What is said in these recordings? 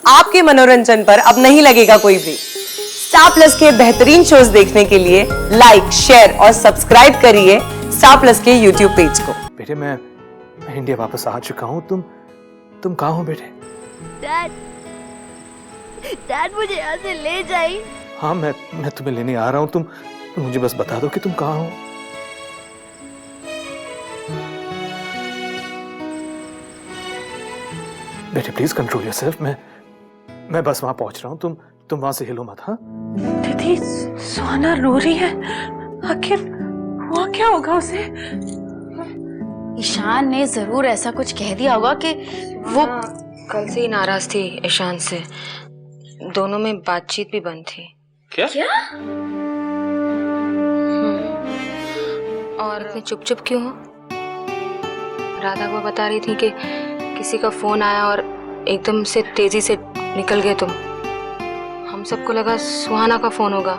आपके मनोरंजन पर अब नहीं लगेगा कोई ब्रेक। स्टार प्लस के बेहतरीन शोज देखने के लिए लाइक, शेयर और सब्सक्राइब करिए स्टार प्लस के यूट्यूब पेज को। बेटे मैं इंडिया वापस आ चुका हूँ। तुम कहाँ हो बेटे? डैड मुझे यहाँ से ले जाइए। हाँ मैं तुम्हें लेने आ रहा हूँ। तुम मुझे बस बता दो कि तुम कहाँ हो। बेटे प्लीज कंट्रोल योरसेल्फ। मैं बस वहां पहुंच रहा हूँ। तुम वहां से हिलो मत। हाँ दीदी, सुहाना रो रही है। आखिर हुआ क्या होगा उसे? ईशान ने जरूर ऐसा कुछ कह दिया होगा कि वो कल से ही नाराज थी ईशान से। दोनों में बातचीत भी बंद थी। क्या? और इतने चुप क्यों हो? राधा को बता रही थी कि किसी का फोन आया और एकदम से तेजी से निकल गए तुम। हम सबको लगा सुहाना का फोन होगा,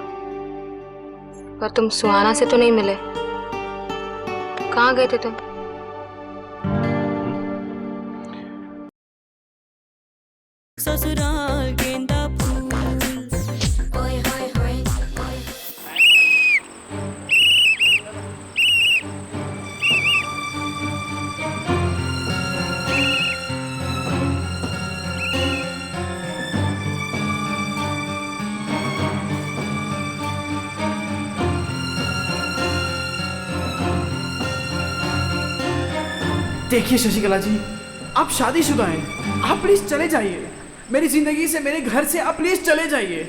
पर तुम सुहाना से तो नहीं मिले। कहाँ गए थे तुम? ससुराल गेंदा फूल। ओए होए होए। देखिए शशिकला जी, आप शादीशुदा हैं। आप प्लीज चले जाइए मेरी जिंदगी से, मेरे घर से। आप प्लीज चले जाइए।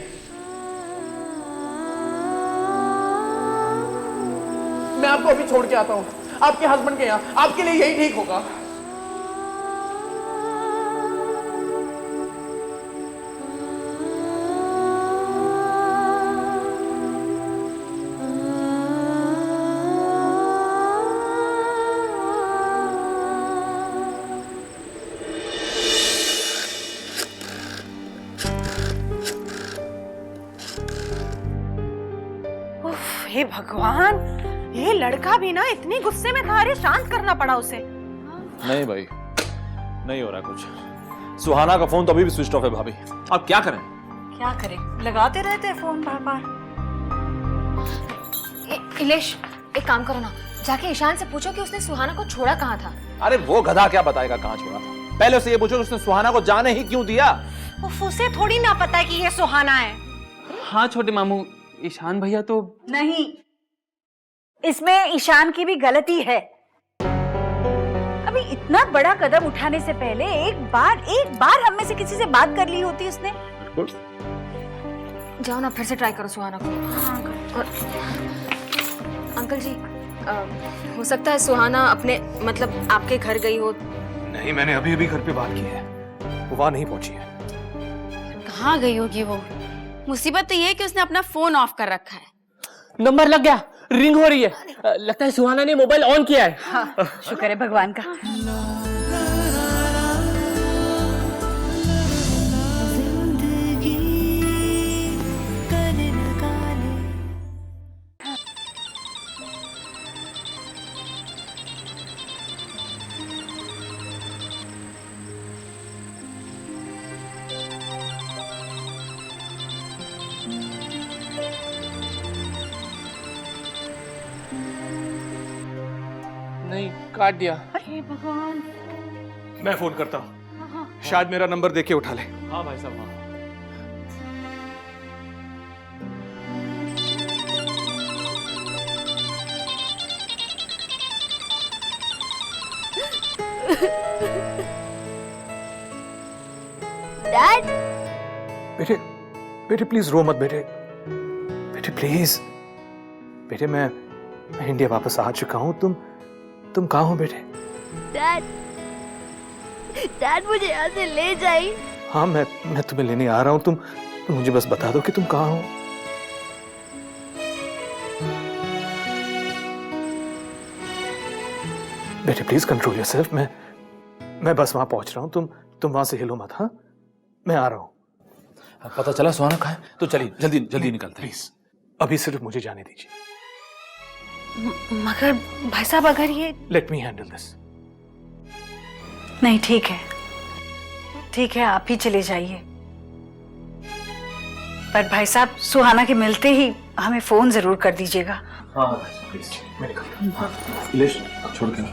मैं आपको अभी छोड़ के आता हूँ आपके हस्बैंड के यहाँ। आपके लिए यही ठीक होगा। हे भगवान, ये लड़का भी ना इतनी गुस्से में था। अरे शांत करना पड़ा उसे। नहीं भाई, नहीं हो रहा कुछ। सुहाना का फोन तो अभी भी स्विच ऑफ है भाभी। अब क्या करें? क्या करें, लगाते रहते हैं फोन बार बार। इलेश, एक काम करो ना, जाके ईशान से पूछो कि उसने सुहाना को छोड़ा कहाँ था। अरे वो गधा क्या बताएगा कहाँ छोड़ा था? पहले उसे ये पूछो कि उसने सुहाना को जाने ही क्यों दिया। उसे थोड़ी ना पता है कि ये सुहाना है। हाँ छोटे मामू, ईशान भैया तो नहीं, इसमें ईशान की भी गलती है। अभी इतना बड़ा कदम उठाने से पहले एक बार हम में से किसी से बात कर ली होती उसने। जाओ ना, फिर से ट्राई करो सुहाना को। और अंकल जी, हो सकता है सुहाना अपने मतलब आपके घर गई हो। नहीं, मैंने अभी अभी घर पे बात की है। वो वहां नहीं पहुंची है। कहाँ गई होगी वो? मुसीबत तो ये है कि उसने अपना फोन ऑफ कर रखा है। नंबर लग गया, रिंग हो रही है। लगता है सुहाना ने मोबाइल ऑन किया है। हाँ, शुक्र है भगवान का। नहीं, काट दिया। हे भगवान। मैं फोन करता हूँ, शायद मेरा नंबर देख के उठा ले। हाँ भाई साहब, हाँ। डैड, बेटे प्लीज रो मत बेटे। बेटे प्लीज। बेटे मैं इंडिया वापस आ चुका हूँ। तुम कहाँ हो बेटे? डैड मुझे यहाँ से ले जाइए। हाँ मैं तुम्हें लेने आ रहा हूँ। तुम मुझे बस बता दो कि तुम कहाँ हो। बेटे प्लीज कंट्रोल योरसेल्फ। मैं बस वहां पहुंच रहा हूँ। तुम वहां से हिलो मत। हाँ मैं आ रहा हूँ। पता चला सुहाना कहाँ है? तो चलिए जल्दी जल्दी निकलते हैं। प्लीज अभी सिर्फ मुझे जाने दीजिए। मगर भाई साहब, अगर ये लेट मी हैंडल दिस। नहीं, ठीक है, ठीक है, आप ही चले जाइए। पर भाई साहब सुहाना के मिलते ही हमें फोन जरूर कर दीजिएगा। हाँ प्लीज, मैं निकलता हूँ। इलेश छोड़ के ना।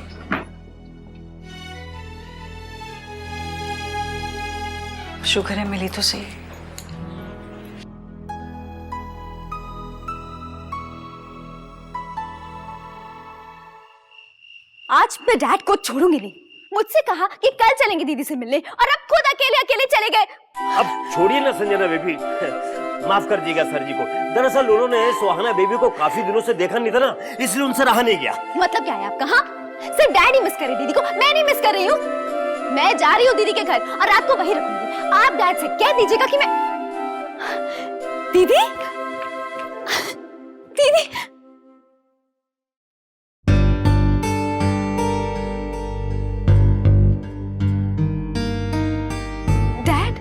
शुक्र है मिली तो सही। आज मैं डैड को छोड़ूंगी नहीं। मुझसे कहा कि कल चलेंगे दीदी से मिलने और अब खुद अकेले अकेले चले गए। अब छोड़िए ना संजना बेबी, माफ कर दीजिएगा सर जी को। दरअसल उन्होंने सुहाना बेबी को काफी दिनों से देखा नहीं था ना, इसलिए उनसे रहा नहीं गया। मतलब क्या है आपका? हाँ, सिर्फ डैडी मिस करे दीदी को, मैं नहीं मिस कर रही हूँ। मैं जा रही हूँ दीदी के घर और रात को वहीं रखूंगी। आप डैड से कह दीजिएगा कि मैं दीदी दीदी डैड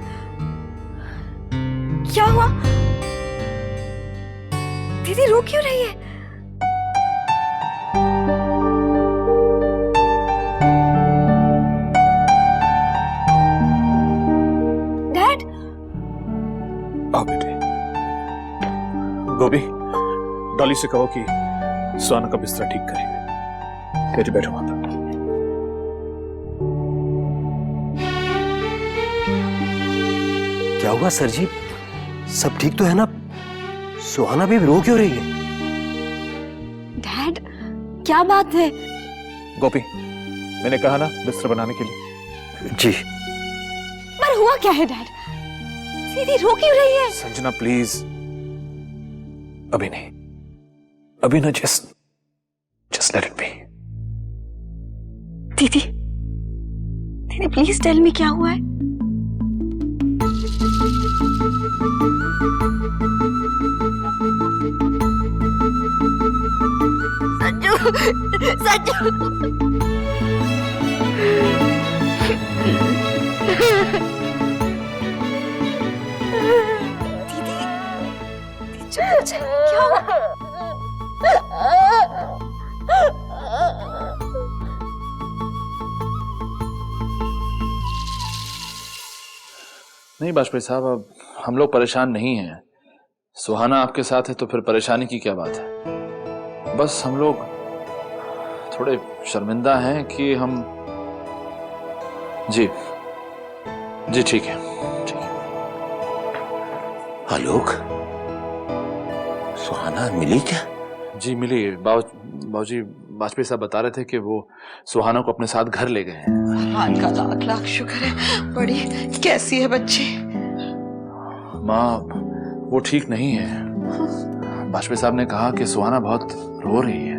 क्या हुआ? दीदी रो क्यों रही है? डैड आओ बेटे। गोभी, डॉली से कहो कि सुहाना का बिस्तर ठीक करें। बेटे बैठो वहां पर। क्या हुआ सर जी, सब ठीक तो है ना? सुहाना बेबी रो क्यों रही है? डैड क्या बात है? गोपी, मैंने कहा ना बिस्तर बनाने के लिए। जी। पर हुआ क्या है डैड? दीदी रो क्यों रही है? संजना प्लीज, अभी नहीं, अभी ना, जस्ट लेट इट बी। दीदी दीदी प्लीज टेल मी क्या हुआ है? संजू संजू क्या हुआ? नहीं बाजपेयी साहब, अब हम लोग परेशान नहीं हैं। सुहाना आपके साथ है तो फिर परेशानी की क्या बात है। बस हम लोग थोड़े शर्मिंदा हैं कि हम जी ठीक है, ठीक है। आलोक, सुहाना मिली क्या? जी मिली। बाबूजी बाजपेयी साहब बता रहे थे कि वो सुहाना को अपने साथ घर ले गए हैं। भगवान का लाख लाख शुक्र है। बड़ी कैसी है बच्ची? माँ वो ठीक नहीं है। बाजपेयी साहब ने कहा कि सुहाना बहुत रो रही है।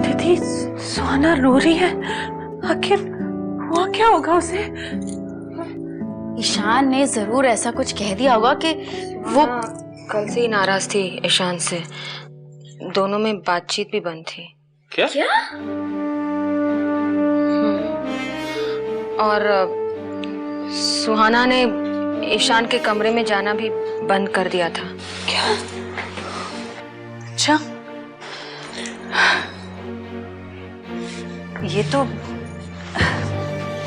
दीदी सुहाना रो रही है, आखिर हुआ क्या होगा उसे? ईशान ने जरूर ऐसा कुछ कह दिया होगा कि वो कल से ही नाराज थी ईशान से। दोनों में बातचीत भी बंद थी। क्या? और सुहाना ने ईशान के कमरे में जाना भी बंद कर दिया था। क्या? अच्छा, ये तो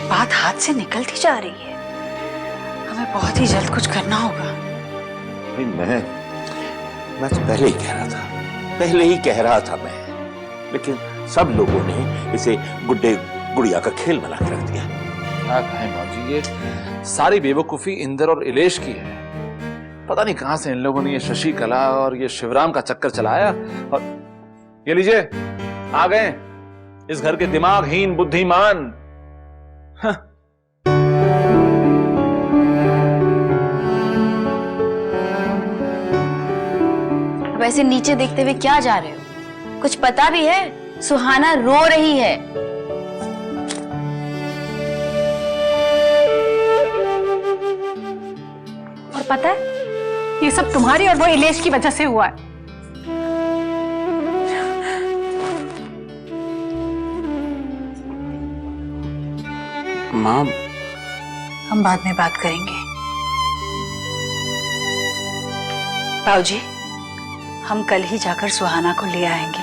बात हाथ से निकलती जा रही है। हमें बहुत ही जल्द कुछ करना होगा। मैं तो पहले ही कह रहा था मैं, लेकिन सब लोगों ने इसे गुड्डे गुड़िया का खेल बना के रख दिया। क्या कहें बाबूजी, ये सारी बेवकूफी इंदर और इलेश की है। पता नहीं कहां से इन लोगों ने ये शशि कला और ये शिवराम का चक्कर चलाया। और ये लीजिए आ गए इस घर के दिमागहीन बुद्धिमान। वैसे नीचे देखते हुए क्या जा रहे हो? कुछ पता भी है? सुहाना रो रही है। और पता है, ये सब तुम्हारी और वो इलेश की वजह से हुआ है। माँ, हम बाद में बात करेंगे। बाबूजी, हम कल ही जाकर सुहाना को ले आएंगे,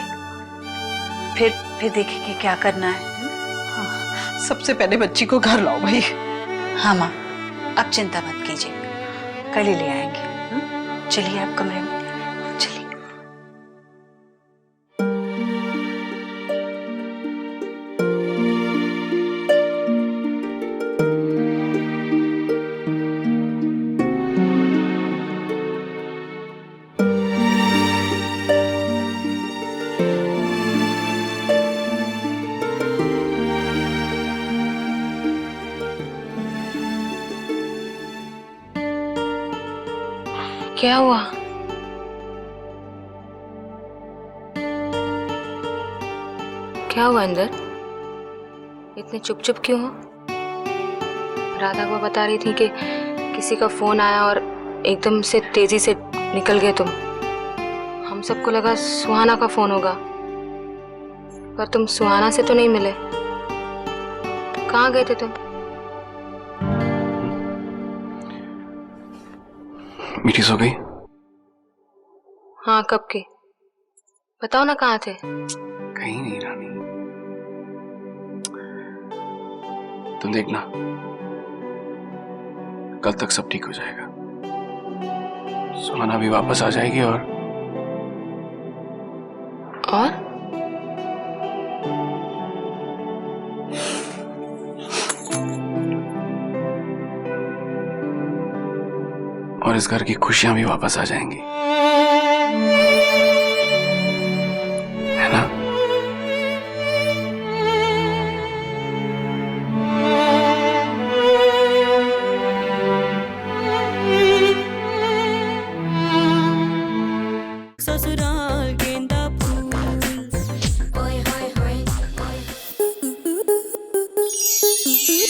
फिर देखेंगे क्या करना है। हाँ, सबसे पहले बच्ची को घर लाओ भाई। हाँ माँ, अब चिंता मत कीजिए, कल ही ले आएंगे। चलिए आप कमरे में चलिए। क्या हुआ? क्या हुआ अंदर? इतने चुप चुप क्यों हो? राधा को बता रही थी कि किसी का फोन आया और एकदम से तेजी से निकल गए तुम। हम सबको लगा सुहाना का फोन होगा, पर तुम सुहाना से तो नहीं मिले। कहाँ गए थे तुम? मीटिंग हो गई? हाँ, कब की? बताओ ना, कहाँ थे? कहीं नहीं रानी, तुम देखना कल तक सब ठीक हो जाएगा। सुहाना भी वापस आ जाएगी और इस घर की खुशियां भी वापस आ जाएंगी, है ना? ससुराल गेंदा फूल, ओए होए होए।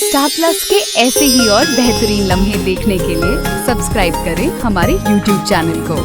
स्टार प्लस के ऐसे ही और बेहतरीन लम्हे देखने के लिए सब्सक्राइब करें हमारे YouTube चैनल को।